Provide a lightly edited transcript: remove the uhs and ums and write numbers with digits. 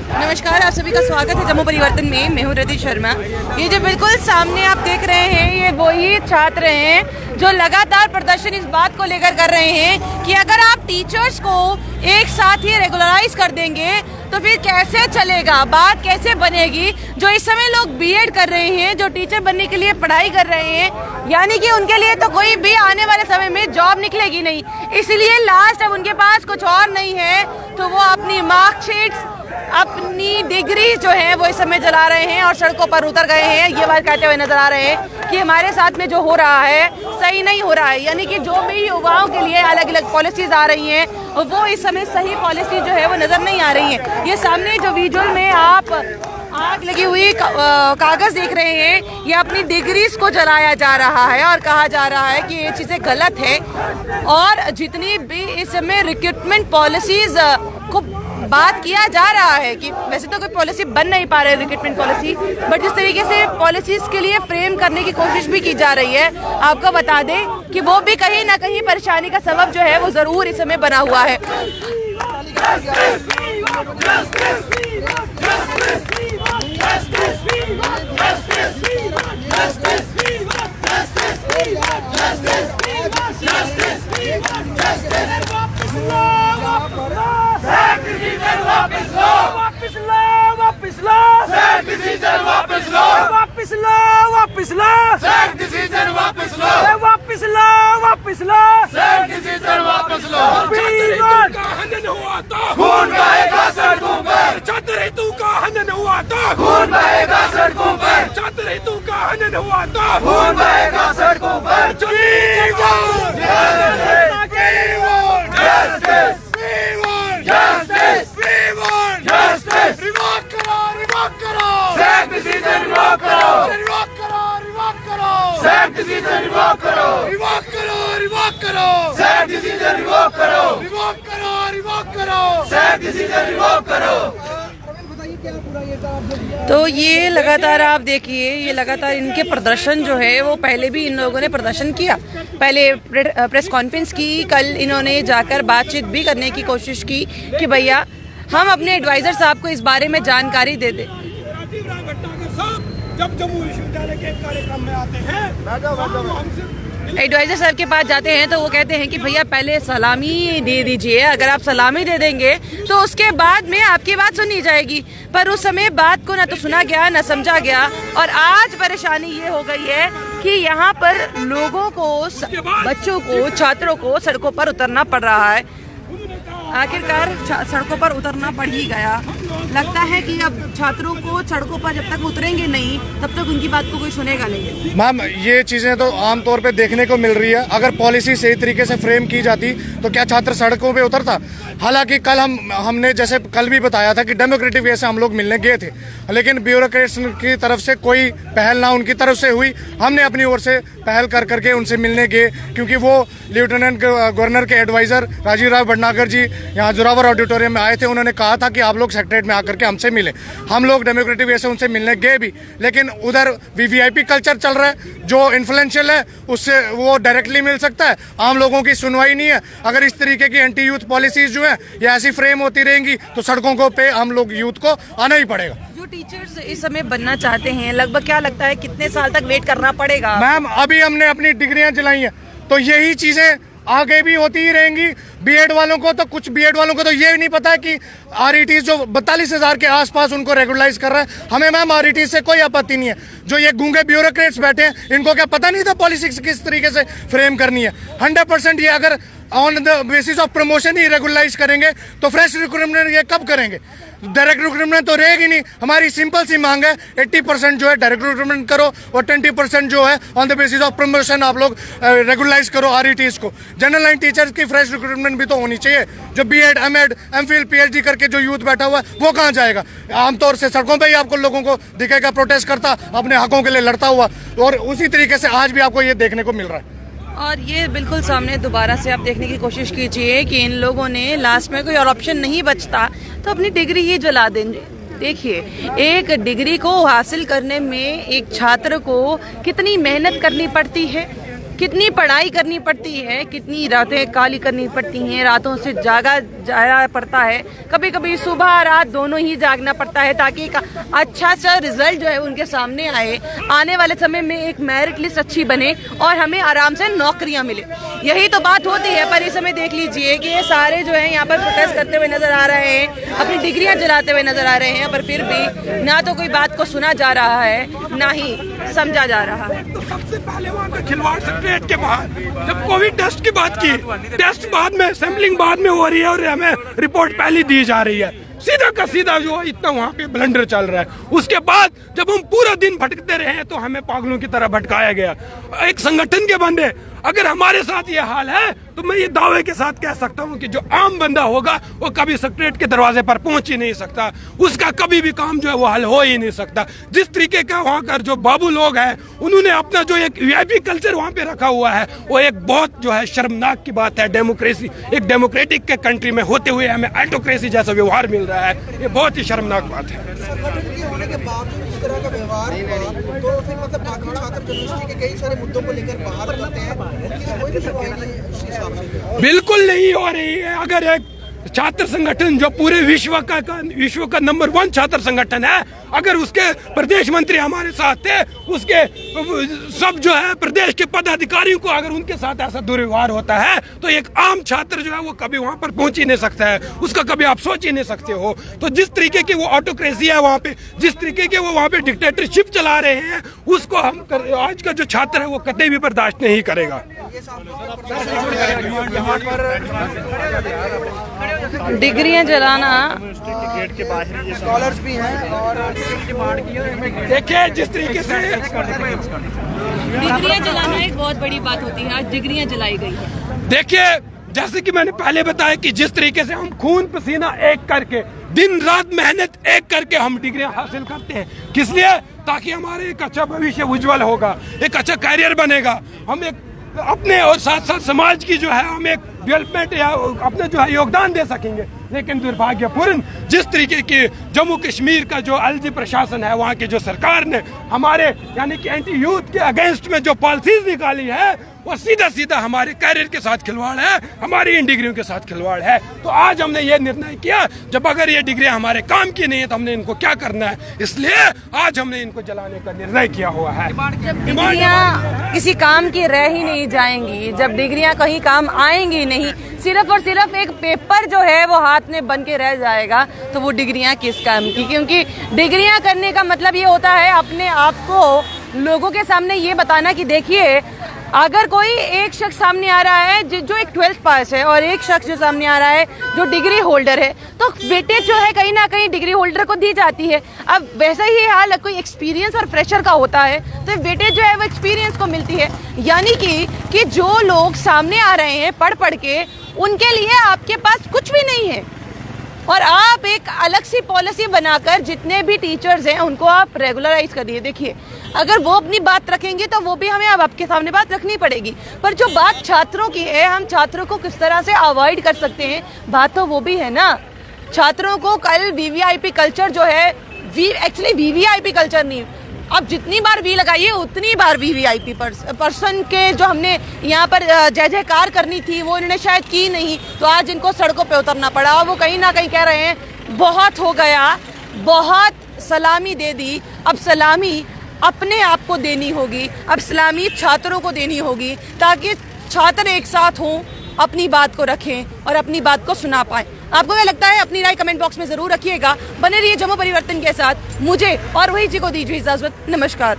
नमस्कार, आप सभी का स्वागत है जम्मू परिवर्तन में। मैं हूँ रति शर्मा। ये जो बिल्कुल सामने आप देख रहे हैं, ये वही छात्र हैं जो लगातार प्रदर्शन इस बात को लेकर कर रहे हैं कि अगर आप टीचर्स को एक साथ ही रेगुलराइज कर देंगे तो फिर कैसे चलेगा, बात कैसे बनेगी। जो इस समय लोग बीएड कर रहे हैं, जो टीचर बनने के लिए पढ़ाई कर रहे हैं, यानी कि उनके लिए तो कोई भी आने वाले समय में जॉब निकलेगी नहीं। इसलिए लास्ट अब उनके पास कुछ और नहीं है तो वो अपनी मार्कशीट्स, अपनी डिग्री जो है वो इस समय जला रहे हैं और सड़कों पर उतर गए हैं। ये बात कहते हुए नजर आ रहे हैं कि हमारे साथ में जो हो रहा है सही नहीं हो रहा है। यानी कि जो भी युवाओं के लिए अलग अलग पॉलिसीज आ रही हैं वो इस समय सही पॉलिसी जो है वो नजर नहीं आ रही है। ये सामने जो विजुअल में आप आग लगी हुई कागज देख रहे हैं, ये अपनी डिग्रीज को जलाया जा रहा है और कहा जा रहा है कि ये चीजें गलत है। और जितनी भी इस समय रिक्रूटमेंट पॉलिसीज को बात किया जा रहा है कि वैसे तो कोई पॉलिसी बन नहीं पा रही है रिक्रूटमेंट पॉलिसी, बट जिस तरीके से पॉलिसीज के लिए फ्रेम करने की कोशिश भी की जा रही है, आपको बता दें कि वो भी कहीं ना कहीं परेशानी का सबब जो है वो जरूर इस समय बना हुआ है। खून बहेगा सड़कों पर, छात्र का हनन हुआ था। खून बहेगा सड़कों पर, छात्र का हनन हुआ था। खून बहेगा सड़कों पर। तो ये लगातार आप देखिए, ये लगातार इनके प्रदर्शन जो है वो पहले भी इन लोगों ने प्रदर्शन किया, पहले प्रेस कॉन्फ्रेंस की, कल इन्होंने जाकर बातचीत भी करने की कोशिश की कि भैया हम अपने एडवाइजर साहब को इस बारे में जानकारी दे दें। जब जम्मू विश्वविद्यालय के कार्यक्रम में आते हैं, एडवाइजर सर के पास जाते हैं तो वो कहते हैं कि भैया पहले सलामी दे दीजिए, अगर आप सलामी दे देंगे तो उसके बाद में आपकी बात सुनी जाएगी। पर उस समय बात को ना तो सुना गया ना समझा गया और आज परेशानी ये हो गई है कि यहाँ पर लोगों को, बच्चों को, छात्रों को सड़कों पर उतरना पड़ रहा है। आखिरकार सड़कों पर उतरना पड़ ही गया। लगता है कि अब छात्रों को सड़कों पर जब तक उतरेंगे नहीं तब तक उनकी बात को कोई सुनेगा नहीं। मैम, ये चीज़ें तो आमतौर पे देखने को मिल रही है। अगर पॉलिसी सही तरीके से फ्रेम की जाती तो क्या छात्र सड़कों पे उतरता? हालांकि कल हमने जैसे कल भी बताया था कि डेमोक्रेटिक वे से हम लोग मिलने गए थे, लेकिन ब्यूरोक्रेट्स की तरफ से कोई पहल ना उनकी तरफ से हुई। हमने अपनी ओर से पहल कर करके उनसे मिलने गए, क्योंकि वो लेफ्टिनेंट गवर्नर के एडवाइज़र राजीव राव भटनागर जी यहाँ जोरावर ऑडिटोरियम में आए थे। उन्होंने कहा था कि आप लोग सेक्रेटरीट में आकर के हमसे मिले। हम लोग डेमोक्रेटिक वे से उनसे मिलने गए भी, लेकिन उधर वीवीआईपी कल्चर चल रहा है। जो इन्फ्लुएंशियल है उससे वो डायरेक्टली मिल सकता है, आम लोगों की सुनवाई नहीं है। अगर इस तरीके की एंटी यूथ पॉलिसीज जो है ये ऐसी फ्रेम होती रहेंगी तो सड़कों को पे हम लोग यूथ को आना ही पड़ेगा। जो टीचर्स इस समय बनना चाहते हैं, लगभग क्या लगता है कितने साल तक वेट करना पड़ेगा? मैम, अभी हमने अपनी डिग्रियां जलाई हैं तो यही चीजें आगे भी होती ही रहेंगी। बीएड वालों को तो ये नहीं पता है कि आरईटी जो 42,000 के आसपास उनको रेगुलराइज कर रहा है। हमें मैम आरईटी से कोई आपत्ति नहीं है। जो ये गूंगे ब्यूरोक्रेट्स बैठे हैं, इनको क्या पता नहीं था पॉलिसी किस तरीके से फ्रेम करनी है? 100% ये अगर on the basis of promotion ही रेगुलराइज करेंगे तो फ्रेश रिक्रूटमेंट ये कब करेंगे? डायरेक्ट रिक्रूटमेंट तो रहेगी नहीं। हमारी सिंपल सी मांग है 80% जो है डायरेक्ट रिक्रूटमेंट करो और 20% जो है on the basis of promotion आप लोग रेगुलराइज करो आरईटीज को। जनरल लाइन टीचर्स की फ्रेश रिक्रूटमेंट भी तो होनी चाहिए। जो बीएड, एमएड, एमफिल, पीएचडी करके जो यूथ बैठा हुआ है वो कहाँ जाएगा? आमतौर से सड़कों पर ही आपको लोगों को दिखेगा प्रोटेस्ट करता, अपने हकों के लिए लड़ता हुआ, और उसी तरीके से आज भी आपको ये देखने को मिल रहा है। और ये बिल्कुल सामने दोबारा से आप देखने की कोशिश कीजिए कि इन लोगों ने लास्ट में कोई और ऑप्शन नहीं बचता तो अपनी डिग्री ही जला देंगे। देखिए, एक डिग्री को हासिल करने में एक छात्र को कितनी मेहनत करनी पड़ती है, कितनी पढ़ाई करनी पड़ती है, कितनी रातें काली करनी पड़ती हैं, रातों से जाया पड़ता है, कभी कभी सुबह रात दोनों ही जागना पड़ता है ताकि एक अच्छा सा रिजल्ट जो है उनके सामने आए, आने वाले समय में एक मेरिट लिस्ट अच्छी बने और हमें आराम से नौकरियां मिले। यही तो बात होती है। पर इस समय देख लीजिए कि ये सारे जो है यहाँ पर प्रोटेस्ट करते हुए नजर आ रहे हैं, अपनी डिग्रियां जलाते हुए नजर आ रहे हैं, पर फिर भी ना तो कोई बात को सुना जा रहा है ना ही समझा जा रहा है। तो सबसे पहले वहाँ का खिलवाड़ सेक्रेटरीट के बाहर जब कोविड टेस्ट की बात की, टेस्ट बाद में, सैम्पलिंग बाद में हो रही है और हमें रिपोर्ट पहले दी जा रही है। सीधा का सीधा जो इतना वहाँ पे ब्लंडर चल रहा है। उसके बाद जब हम पूरा दिन भटकते रहे तो हमें पागलों की तरह भटकाया गया। एक संगठन के बंदे अगर हमारे साथ ये हाल है तो मैं ये दावे के साथ कह सकता हूँ कि जो आम बंदा होगा वो कभी सेक्रेटरीट के दरवाजे पर पहुंच ही नहीं सकता, उसका कभी भी काम जो है वो हल हो ही नहीं सकता। जिस तरीके का वहाँ का जो बाबू लोग हैं उन्होंने अपना जो एक वीआईपी कल्चर वहाँ पे रखा हुआ है वो एक बहुत जो है शर्मनाक की बात है। डेमोक्रेसी, एक डेमोक्रेटिक के कंट्री में होते हुए हमें ऑटोक्रेसी जैसा व्यवहार मिल रहा है, ये बहुत ही शर्मनाक बात है। होने के बावजूद इस तरह का व्यवहार हुआ तो फिर मतलब बाकी छात्र यूनिवर्सिटी के कई सारे मुद्दों को लेकर बाहर करते हैं, उनकी कोई भी सुनवाई नहीं उस हिसाब से बिल्कुल नहीं हो रही है। अगर एक छात्र संगठन जो पूरे विश्व का नंबर 1 छात्र संगठन है, अगर उसके प्रदेश मंत्री हमारे साथ थे, उसके सब जो है प्रदेश के पदाधिकारियों को अगर उनके साथ ऐसा दुर्व्यवहार होता है तो एक आम छात्र जो है वो कभी वहां पर पहुंच ही नहीं सकता है, उसका कभी आप सोच ही नहीं सकते हो। तो जिस तरीके की वो ऑटोक्रेसी है वहाँ पे, जिस तरीके के वो वहाँ पे डिक्टेटरशिप चला रहे हैं, उसको हम आज का जो छात्र है वो कतई भी बर्दाश्त नहीं करेगा। डिग्रियां जलाना, स्कॉलर्स भी हैं और देखिए जिस तरीके से डिग्रियां जलाना एक बहुत बड़ी बात होती है। आज डिग्रियां जलाई गई है। देखिए जैसे कि मैंने पहले बताया कि जिस तरीके से हम खून पसीना एक करके, दिन रात मेहनत एक करके हम डिग्रियां हासिल करते हैं, किस लिए? ताकि हमारे एक अच्छा भविष्य उज्जवल होगा, एक अच्छा कैरियर बनेगा, हम एक अपने और साथ साथ समाज की जो है हम एक डेवलपमेंट या अपने जो है योगदान दे सकेंगे। लेकिन दुर्भाग्यपूर्ण जिस तरीके की जम्मू कश्मीर का जो एलजी प्रशासन है, वहाँ की जो सरकार ने हमारे यानी कि एंटी यूथ के अगेंस्ट में जो पॉलिसीज निकाली है वो सीधा सीधा हमारे कैरियर के साथ खिलवाड़ है, हमारी इन डिग्रियों के साथ खिलवाड़ है। तो आज हमने ये निर्णय किया, जब अगर ये डिग्रियां हमारे काम की नहीं है तो हमने इनको क्या करना है, इसलिए आज हमने इनको जलाने का निर्णय किया हुआ है। जब डिग्रियां किसी काम की रह ही नहीं जाएंगी, जब डिग्रियां कहीं काम आएंगी नहीं, सिर्फ और सिर्फ एक पेपर जो है वो हाथ में बन के रह जाएगा, तो वो डिग्रियां किस काम की? क्योंकि डिग्रियां करने का मतलब ये होता है अपने आप को लोगों के सामने ये बताना कि देखिए, अगर कोई एक शख्स सामने आ रहा है जो एक 12th पास है और एक शख्स जो सामने आ रहा है जो डिग्री होल्डर है, तो वेटेज जो है कहीं ना कहीं डिग्री होल्डर को दी जाती है। अब वैसा ही हाल कोई एक्सपीरियंस और फ्रेशर का होता है तो वेटेज जो है वो एक्सपीरियंस को मिलती है। यानी कि जो लोग सामने आ रहे हैं पढ़ के, उनके लिए आपके पास कुछ भी नहीं है और आप एक अलग सी पॉलिसी बनाकर जितने भी टीचर्स हैं उनको आप रेगुलराइज करिए। देखिए, अगर वो अपनी बात रखेंगे तो वो भी हमें अब आपके सामने बात रखनी पड़ेगी, पर जो बात छात्रों की है, हम छात्रों को किस तरह से अवॉइड कर सकते हैं, बात तो वो भी है ना। छात्रों को कल वीवीआईपी कल्चर जो है, एक्चुअली वीवीआईपी कल्चर नहीं, अब जितनी बार वी लगाइए उतनी बार वीवीआईपी पर्सन के जो हमने यहाँ पर जय जयकार करनी थी वो इन्होंने शायद की नहीं, तो आज इनको सड़कों पे उतरना पड़ा। और वो कहीं ना कहीं कह रहे हैं बहुत हो गया, बहुत सलामी दे दी, अब सलामी अपने आप को देनी होगी, अब सलामी छात्रों को देनी होगी, ताकि छात्र एक साथ हों, अपनी बात को रखें और अपनी बात को सुना पाएं। आपको क्या लगता है? अपनी राय कमेंट बॉक्स में जरूर रखिएगा। बने रहिए जम्मू परिवर्तन के साथ। मुझे और वही जी को दीजिए इजाजत। नमस्कार।